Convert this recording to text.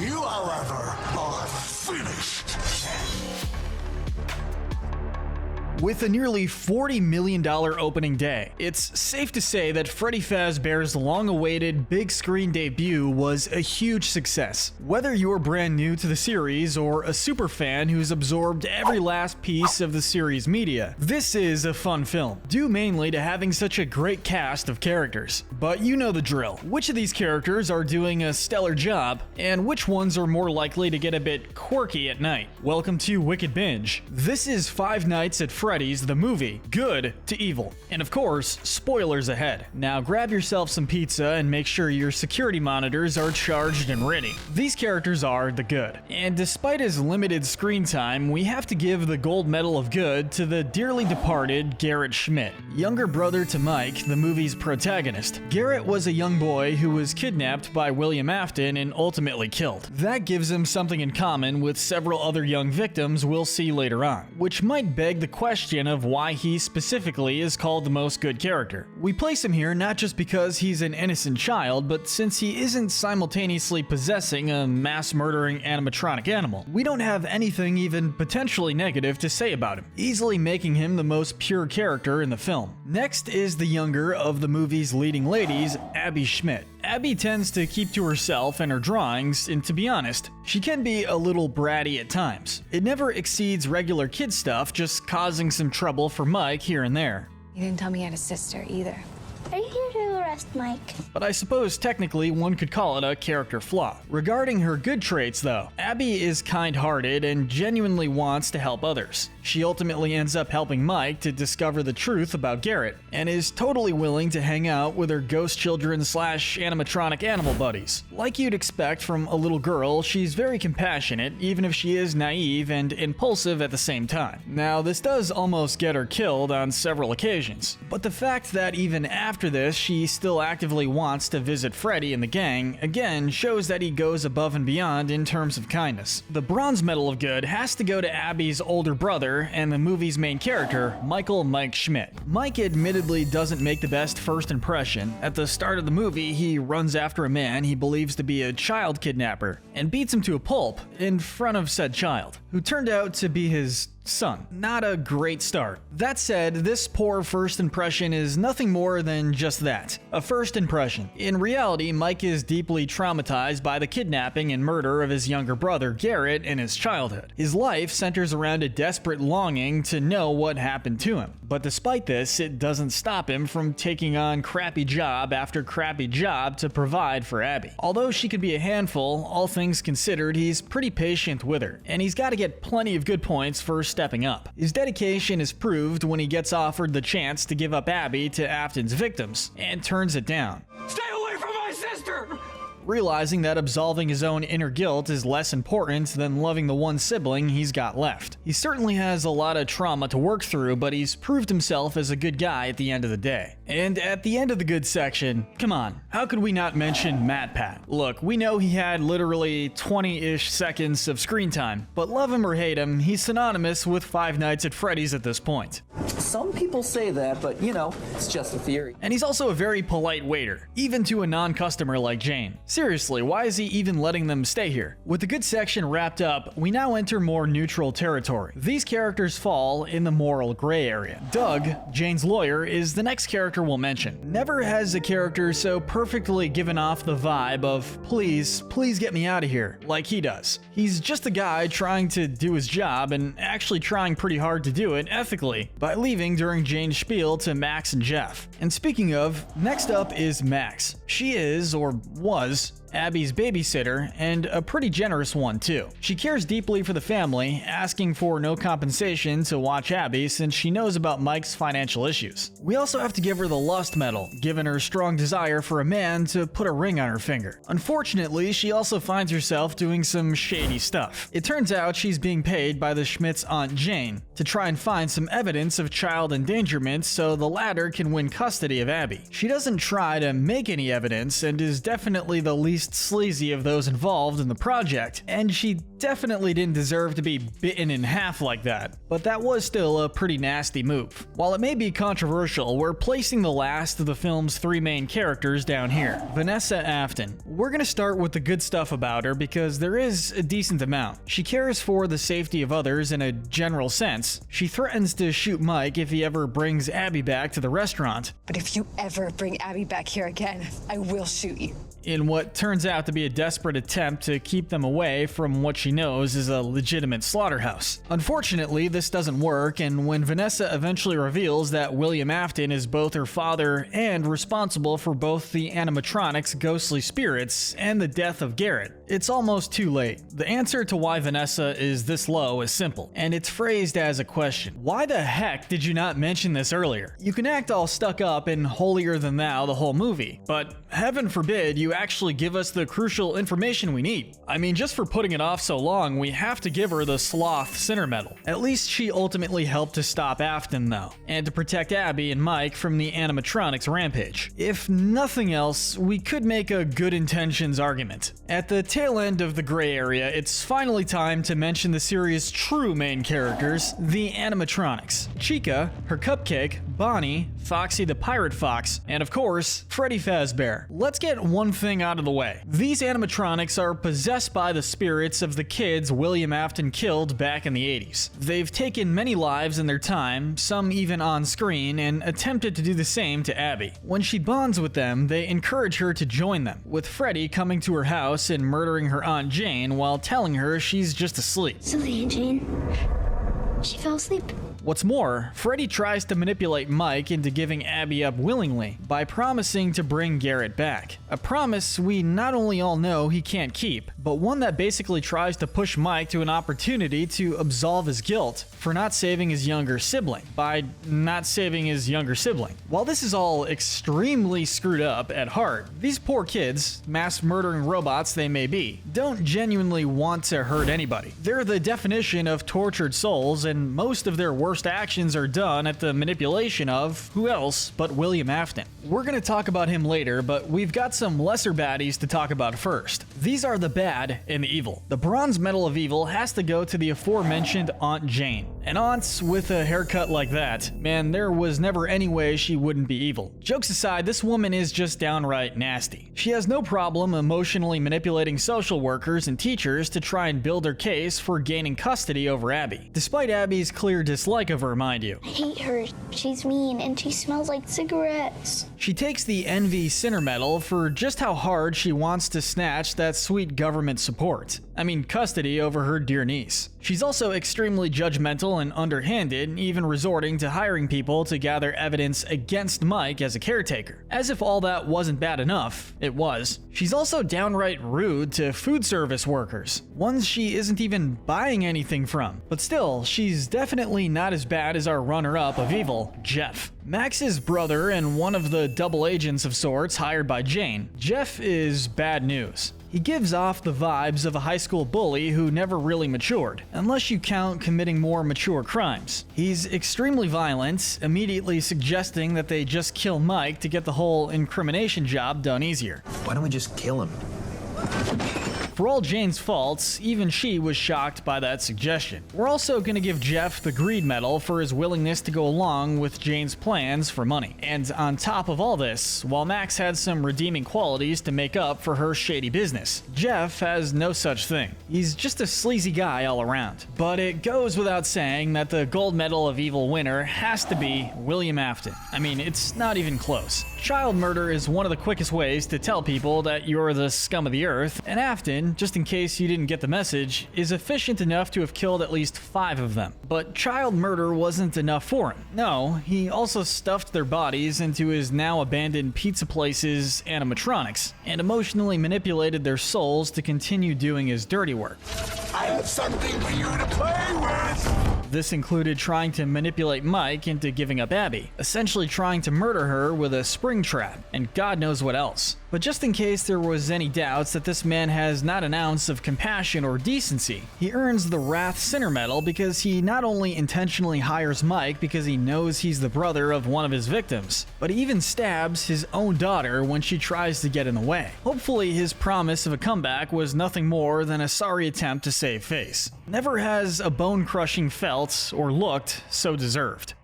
You, however, are finished. With a nearly $40 million opening day, it's safe to say that Freddy Fazbear's long-awaited big screen debut was a huge success. Whether you're brand new to the series or a superfan who's absorbed every last piece of the series' media, this is a fun film, due mainly to having such a great cast of characters. But you know the drill. Which of these characters are doing a stellar job, and which ones are more likely to get a bit quirky at night? Welcome to Wickedbinge. This is Five Nights at Freddy's the movie, good to evil. And of course, spoilers ahead. Now grab yourself some pizza and make sure your security monitors are charged and ready. These characters are the good. And despite his limited screen time, we have to give the gold medal of good to the dearly departed Garrett Schmidt, younger brother to Mike, the movie's protagonist. Garrett was a young boy who was kidnapped by William Afton and ultimately killed. That gives him something in common with several other young victims we'll see later on, which might beg the question of why he specifically is called the most good character. We place him here not just because he's an innocent child, but since he isn't simultaneously possessing a mass-murdering animatronic animal. We don't have anything even potentially negative to say about him, easily making him the most pure character in the film. Next is the younger of the movie's leading ladies, Abby Schmidt. Abby tends to keep to herself and her drawings, and to be honest, she can be a little bratty at times. It never exceeds regular kid stuff, just causing some trouble for Mike here and there. You didn't tell me you had a sister either. Are you here to arrest Mike? But I suppose technically one could call it a character flaw. Regarding her good traits though, Abby is kind-hearted and genuinely wants to help others. She ultimately ends up helping Mike to discover the truth about Garrett, and is totally willing to hang out with her ghost children / animatronic animal buddies. Like you'd expect from a little girl, she's very compassionate, even if she is naive and impulsive at the same time. Now, this does almost get her killed on several occasions, but the fact that even after this she still actively wants to visit Freddy and the gang, again shows that he goes above and beyond in terms of kindness. The bronze medal of good has to go to Abby's older brother and the movie's main character, Mike Schmidt. Mike admittedly doesn't make the best first impression. At the start of the movie, he runs after a man he believes to be a child kidnapper and beats him to a pulp in front of said child, who turned out to be his son. Not a great start. That said, this poor first impression is nothing more than just that, a first impression. In reality, Mike is deeply traumatized by the kidnapping and murder of his younger brother Garrett in his childhood. His life centers around a desperate longing to know what happened to him. But despite this, it doesn't stop him from taking on crappy job after crappy job to provide for Abby. Although she could be a handful, all things considered, he's pretty patient with her, and he's got to get plenty of good points for stepping up. His dedication is proved when he gets offered the chance to give up Abby to Afton's victims, and turns it down. Stay away from my sister! Realizing that absolving his own inner guilt is less important than loving the one sibling he's got left. He certainly has a lot of trauma to work through, but he's proved himself as a good guy at the end of the day. And at the end of the good section, come on, how could we not mention MattPat? Look, we know he had literally 20-ish seconds of screen time, but love him or hate him, he's synonymous with Five Nights at Freddy's at this point. Some people say that, but you know, it's just a theory. And he's also a very polite waiter, even to a non-customer like Jane. Seriously, why is he even letting them stay here? With the good section wrapped up, we now enter more neutral territory. These characters fall in the moral gray area. Doug, Jane's lawyer, is the next character we'll mention. Never has a character so perfectly given off the vibe of, please get me out of here, like he does. He's just a guy trying to do his job and actually trying pretty hard to do it ethically by leaving during Jane's spiel to Max and Jeff. And speaking of, next up is Max. She is, or was, Abby's babysitter, and a pretty generous one too. She cares deeply for the family, asking for no compensation to watch Abby since she knows about Mike's financial issues. We also have to give her the lust medal, given her strong desire for a man to put a ring on her finger. Unfortunately, she also finds herself doing some shady stuff. It turns out she's being paid by the Schmidt's Aunt Jane to try and find some evidence of child endangerment so the latter can win custody of Abby. She doesn't try to make any evidence and is definitely the least least sleazy of those involved in the project, and she definitely didn't deserve to be bitten in half like that, but that was still a pretty nasty move. While it may be controversial, we're placing the last of the film's three main characters down here, Vanessa Aton. We're gonna start with the good stuff about her because there is a decent amount. She cares for the safety of others in a general sense. She threatens to shoot Mike if he ever brings Abby back to the restaurant. But if you ever bring Abby back here again, I will shoot you. In what turns out to be a desperate attempt to keep them away from what she knows is a legitimate slaughterhouse. Unfortunately, this doesn't work, and when Vanessa eventually reveals that William Afton is both her father and responsible for both the animatronics' ghostly spirits and the death of Garrett, it's almost too late. The answer to why Vanessa is this low is simple, and it's phrased as a question. Why the heck did you not mention this earlier? You can act all stuck up and holier than thou the whole movie, but heaven forbid you actually give us the crucial information we need. I mean, just for putting it off so long, we have to give her the Sloth Center Medal. At least she ultimately helped to stop Afton though, and to protect Abby and Mike from the animatronics rampage. If nothing else, we could make a good intentions argument. At the tail end of the gray area, it's finally time to mention the series' true main characters, the animatronics. Chica, her cupcake, Bonnie, Foxy the Pirate Fox, and of course, Freddy Fazbear. Let's get one thing out of the way. These animatronics are possessed by the spirits of the kids William Afton killed back in the 80s. They've taken many lives in their time, some even on screen, and attempted to do the same to Abby. When she bonds with them, they encourage her to join them, with Freddy coming to her house and murdering her Aunt Jane while telling her she's just asleep. Silly Aunt Jane. She fell asleep. What's more, Freddy tries to manipulate Mike into giving Abby up willingly by promising to bring Garrett back. A promise we not only all know he can't keep, but one that basically tries to push Mike to an opportunity to absolve his guilt for not saving his younger sibling by not saving his younger sibling. While this is all extremely screwed up at heart, these poor kids, mass murdering robots they may be, don't genuinely want to hurt anybody. They're the definition of tortured souls, and most of their worst actions are done at the manipulation of who else but William Afton. We're gonna talk about him later, but we've got some lesser baddies to talk about first. These are the bad and the evil. The bronze medal of evil has to go to the aforementioned Aunt Jane. And aunts with a haircut like that, man, there was never any way she wouldn't be evil. Jokes aside, this woman is just downright nasty. She has no problem emotionally manipulating social workers and teachers to try and build her case for gaining custody over Abby, despite Abby's clear dislike of her, mind you. I hate her. She's mean and she smells like cigarettes. She takes the Envy Center Medal for just how hard she wants to snatch that sweet government support. I mean, custody over her dear niece. She's also extremely judgmental and underhanded, even resorting to hiring people to gather evidence against Mike as a caretaker. As if all that wasn't bad enough, it was. She's also downright rude to food service workers, ones she isn't even buying anything from. But still, she's definitely not as bad as our runner-up of evil, Jeff. Max's brother and one of the double agents of sorts hired by Jane. Jeff is bad news. He gives off the vibes of a high school bully who never really matured, unless you count committing more mature crimes. He's extremely violent, immediately suggesting that they just kill Mike to get the whole incrimination job done easier. Why don't we just kill him? For all Jane's faults, even she was shocked by that suggestion. We're also gonna give Jeff the Greed Medal for his willingness to go along with Jane's plans for money. And on top of all this, while Max had some redeeming qualities to make up for her shady business, Jeff has no such thing. He's just a sleazy guy all around. But it goes without saying that the Gold Medal of Evil winner has to be William Afton. I mean, it's not even close. Child murder is one of the quickest ways to tell people that you're the scum of the earth, and Afton, just in case you didn't get the message, is efficient enough to have killed at least 5 of them. But child murder wasn't enough for him. No, he also stuffed their bodies into his now abandoned pizza place's animatronics, and emotionally manipulated their souls to continue doing his dirty work. I have something for you to play with! This included trying to manipulate Mike into giving up Abby, essentially trying to murder her with a spring trap, and God knows what else. But just in case there was any doubts that this man has not an ounce of compassion or decency, he earns the Wrath Sinner medal because he not only intentionally hires Mike because he knows he's the brother of one of his victims, but he even stabs his own daughter when she tries to get in the way. Hopefully his promise of a comeback was nothing more than a sorry attempt to save face. Never has a bone-crushing felt or looked so deserved.